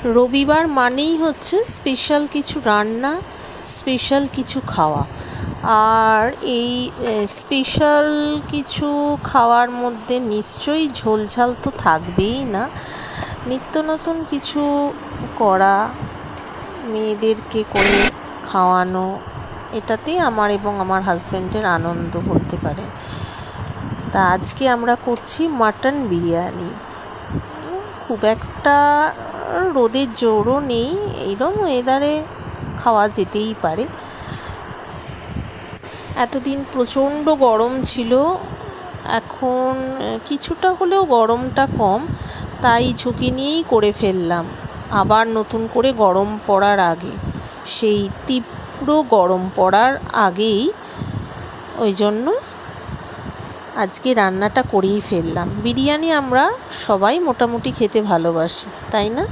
রবিবার মানেই হচ্ছে স্পেশাল কিছু রান্না, স্পেশাল কিছু খাওয়া। আর এই স্পেশাল কিছু খাওয়ার মধ্যে নিশ্চয়ই ঝোলঝাল তো থাকবেই না। নিত্য নতুন কিছু করা, মেয়েদেরকে করে খাওয়ানো, এটাতেই আমার এবং আমার হাজব্যান্ডের আনন্দ বলতে পারে। তা আজকে আমরা করছি মাটন বিরিয়ানি। খুব একটা রোদের জোরও নেই, এইরকম ওয়েদারে খাওয়া যেতেই পারে। এতদিন প্রচণ্ড গরম ছিল, এখন কিছুটা হলেও গরমটা কম, তাই ঝুঁকি নিয়েই করে ফেললাম। আবার নতুন করে গরম পড়ার আগে, সেই তীব্র গরম পড়ার আগেই ওই জন্য আজকে রান্নাটা করেই ফেললাম। বিরিয়ানি আমরা সবাই মোটামুটি খেতে ভালোবাসি, তাই না?